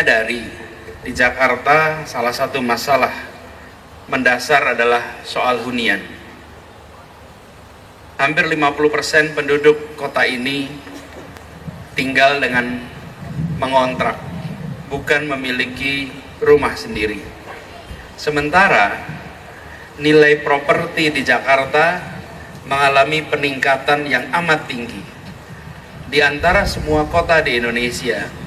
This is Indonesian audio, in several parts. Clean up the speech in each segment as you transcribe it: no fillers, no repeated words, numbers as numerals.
menyadari di Jakarta salah satu masalah mendasar adalah soal hunian. Hampir 50% penduduk kota ini tinggal dengan mengontrak, bukan memiliki rumah sendiri. Sementara nilai properti di Jakarta mengalami peningkatan yang amat tinggi. Di antara semua kota di Indonesia,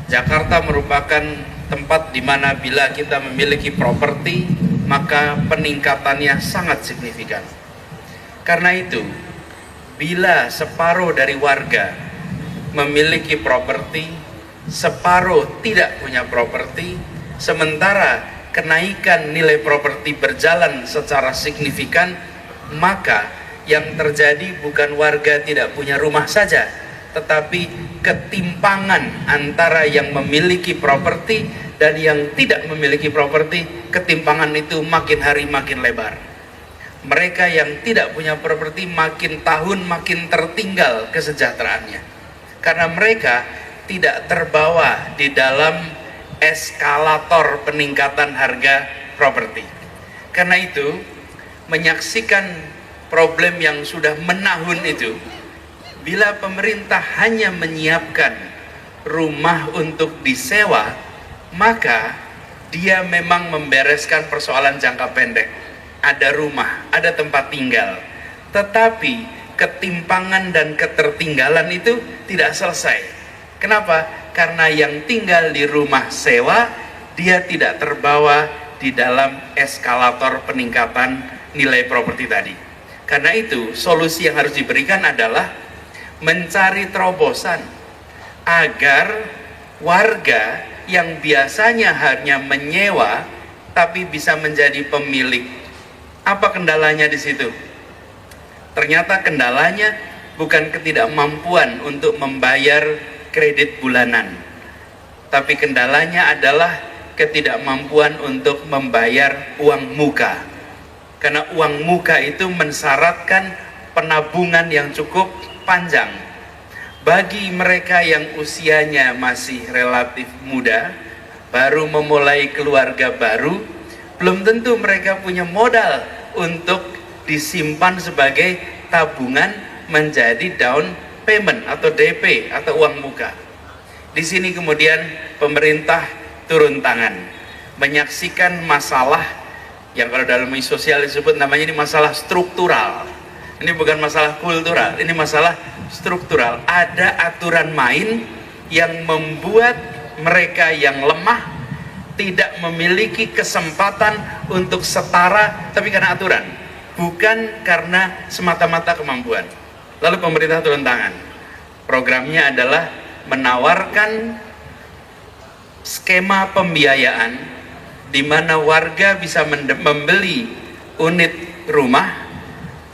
Jakarta merupakan tempat di mana bila kita memiliki properti, maka peningkatannya sangat signifikan. Karena itu, bila separuh dari warga memiliki properti, separuh tidak punya properti, sementara kenaikan nilai properti berjalan secara signifikan, maka yang terjadi bukan warga tidak punya rumah saja, tetapi ketimpangan antara yang memiliki properti dan yang tidak memiliki properti, ketimpangan itu makin hari makin lebar. Mereka yang tidak punya properti makin tahun makin tertinggal kesejahteraannya, karena mereka tidak terbawa di dalam eskalator peningkatan harga properti. Karena itu, menyaksikan problem yang sudah menahun itu, bila pemerintah hanya menyiapkan rumah untuk disewa, maka dia memang membereskan persoalan jangka pendek. Ada rumah, ada tempat tinggal, tetapi ketimpangan dan ketertinggalan itu tidak selesai. Kenapa? Karena yang tinggal di rumah sewa, dia tidak terbawa di dalam eskalator peningkatan nilai properti tadi. Karena itu, solusi yang harus diberikan adalah mencari terobosan agar warga yang biasanya hanya menyewa tapi bisa menjadi pemilik. Apa kendalanya di situ? Ternyata kendalanya bukan ketidakmampuan untuk membayar kredit bulanan, tapi kendalanya adalah ketidakmampuan untuk membayar uang muka. Karena uang muka itu mensyaratkan penabungan yang cukup panjang. Bagi mereka yang usianya masih relatif muda, baru memulai keluarga baru, belum tentu mereka punya modal untuk disimpan sebagai tabungan menjadi down payment atau DP atau uang muka. Di sini kemudian pemerintah turun tangan, menyaksikan masalah yang kalau dalam sosial disebut namanya ini masalah struktural. Ini bukan masalah kultural, ini masalah struktural. Ada aturan main yang membuat mereka yang lemah tidak memiliki kesempatan untuk setara, tapi karena aturan, bukan karena semata-mata kemampuan. Lalu pemerintah turun tangan. Programnya adalah menawarkan skema pembiayaan di mana warga bisa membeli unit rumah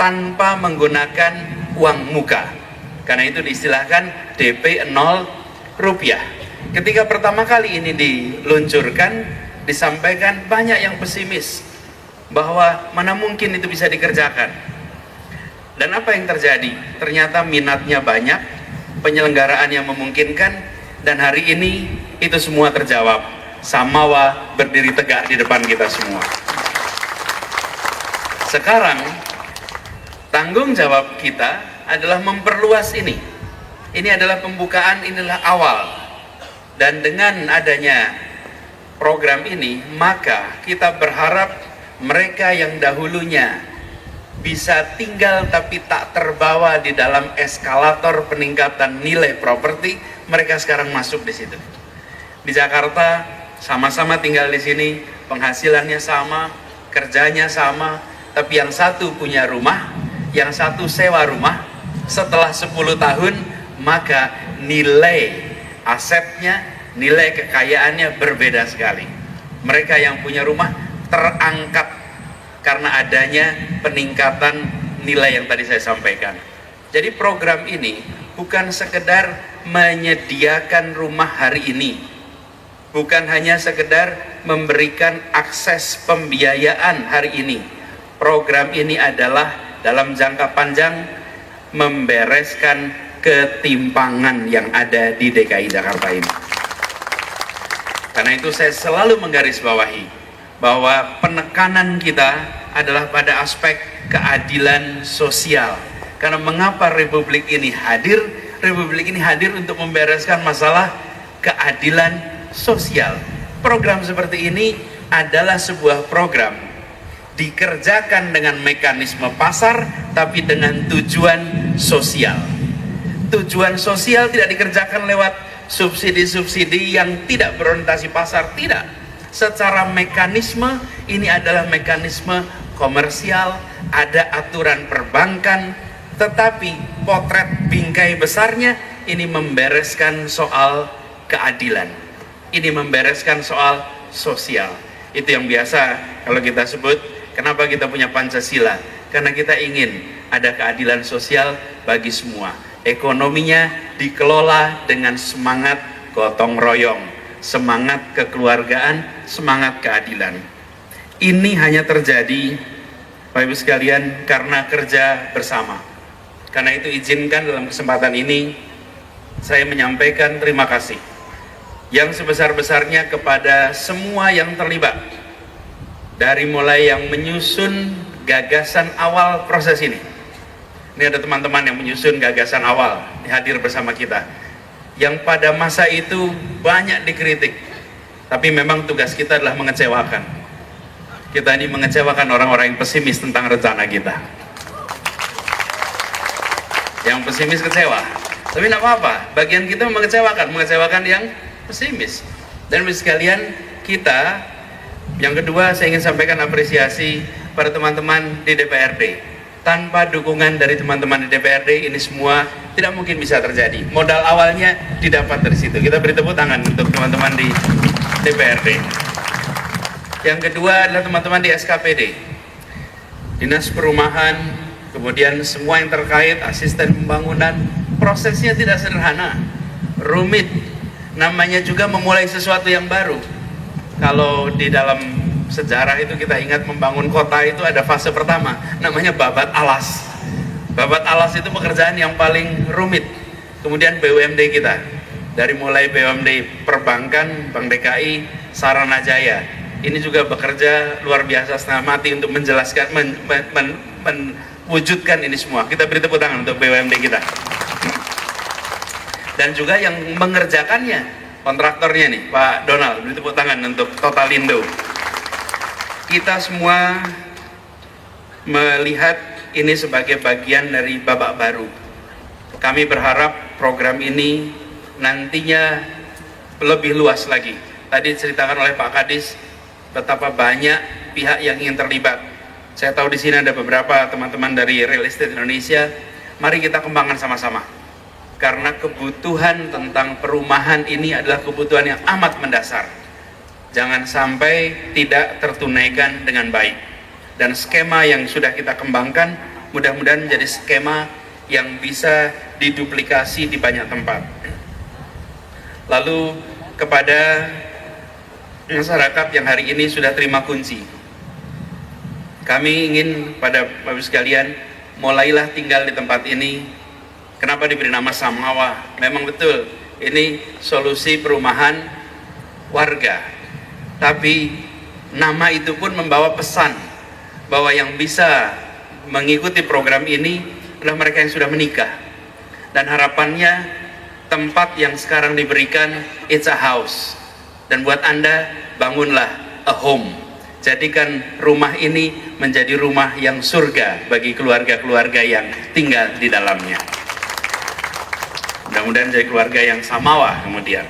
tanpa menggunakan uang muka. Karena itu diistilahkan DP 0 rupiah. Ketika pertama kali ini diluncurkan, disampaikan banyak yang pesimis bahwa mana mungkin itu bisa dikerjakan. Dan apa yang terjadi? Ternyata minatnya banyak, penyelenggaraan yang memungkinkan, dan hari ini itu semua terjawab. Samawa berdiri tegak di depan kita semua. Sekarang tanggung jawab kita adalah memperluas ini. Ini adalah pembukaan, inilah awal. Dan dengan adanya program ini, maka kita berharap mereka yang dahulunya bisa tinggal tapi tak terbawa di dalam eskalator peningkatan nilai properti, mereka sekarang masuk di situ. Di Jakarta sama-sama tinggal di sini, penghasilannya sama, kerjanya sama, tapi yang satu punya rumah, yang satu sewa rumah. Setelah 10 tahun, maka nilai asetnya, nilai kekayaannya berbeda sekali. Mereka yang punya rumah terangkat karena adanya peningkatan nilai yang tadi saya sampaikan. Jadi program ini bukan sekedar menyediakan rumah hari ini, bukan hanya sekedar memberikan akses pembiayaan hari ini. Program ini adalah dalam jangka panjang membereskan ketimpangan yang ada di DKI Jakarta ini. Karena itu saya selalu menggarisbawahi bahwa penekanan kita adalah pada aspek keadilan sosial. Karena mengapa Republik ini hadir? Republik ini hadir untuk membereskan masalah keadilan sosial. Program seperti ini adalah sebuah program dikerjakan dengan mekanisme pasar, tapi dengan tujuan sosial. Tujuan sosial tidak dikerjakan lewat subsidi-subsidi yang tidak berorientasi pasar, tidak. Secara mekanisme ini adalah mekanisme komersial, ada aturan perbankan, tetapi potret bingkai besarnya ini membereskan soal keadilan, ini membereskan soal sosial. Itu yang biasa kalau kita sebut, kenapa kita punya Pancasila? Karena kita ingin ada keadilan sosial bagi semua. Ekonominya dikelola dengan semangat gotong royong, semangat kekeluargaan, semangat keadilan. Ini hanya terjadi, Bapak Ibu sekalian, karena kerja bersama. Karena itu izinkan dalam kesempatan ini saya menyampaikan terima kasih yang sebesar-besarnya kepada semua yang terlibat, dari mulai yang menyusun gagasan awal proses ini. Ini ada teman-teman yang menyusun gagasan awal, hadir bersama kita, yang pada masa itu banyak dikritik, tapi memang tugas kita adalah mengecewakan. Kita ini mengecewakan orang-orang yang pesimis tentang rencana kita. Yang pesimis kecewa, tapi tidak apa-apa, bagian kita mengecewakan yang pesimis. Dan sekalian kita, yang kedua saya ingin sampaikan apresiasi pada teman-teman di DPRD. Tanpa dukungan dari teman-teman di DPRD, ini semua tidak mungkin bisa terjadi. Modal awalnya didapat dari situ. Kita beri tepuk tangan untuk teman-teman di DPRD. Yang kedua adalah teman-teman di SKPD, Dinas Perumahan, kemudian semua yang terkait, asisten pembangunan. Prosesnya tidak sederhana, rumit. Namanya juga memulai sesuatu yang baru. Kalau di dalam sejarah itu kita ingat, membangun kota itu ada fase pertama, namanya babat alas. Babat alas itu pekerjaan yang paling rumit. Kemudian BUMD kita, dari mulai BUMD Perbankan, Bank DKI, Saranajaya, ini juga bekerja luar biasa setengah mati untuk menjelaskan, mewujudkan ini semua. Kita beri tepuk tangan untuk BUMD kita. Dan juga yang mengerjakannya, kontraktornya nih, Pak Donald, beri tepuk tangan untuk Totalindo. Kita semua melihat ini sebagai bagian dari babak baru. Kami berharap program ini nantinya lebih luas lagi. Tadi diceritakan oleh Pak Kadis betapa banyak pihak yang ingin terlibat. Saya tahu di sini ada beberapa teman-teman dari Real Estate Indonesia. Mari kita kembangkan sama-sama. Karena kebutuhan tentang perumahan ini adalah kebutuhan yang amat mendasar. Jangan sampai tidak tertunaikan dengan baik. Dan skema yang sudah kita kembangkan mudah-mudahan menjadi skema yang bisa diduplikasi di banyak tempat. Lalu kepada masyarakat yang hari ini sudah terima kunci, kami ingin pada Bapak Ibu sekalian, mulailah tinggal di tempat ini. Kenapa diberi nama Samawa? Memang betul, ini solusi perumahan warga. Tapi nama itu pun membawa pesan bahwa yang bisa mengikuti program ini adalah mereka yang sudah menikah. Dan harapannya tempat yang sekarang diberikan, it's a house. Dan buat Anda, bangunlah a home. Jadikan rumah ini menjadi rumah yang surga bagi keluarga-keluarga yang tinggal di dalamnya. Mudah-mudahan jadi keluarga yang samawa kemudian.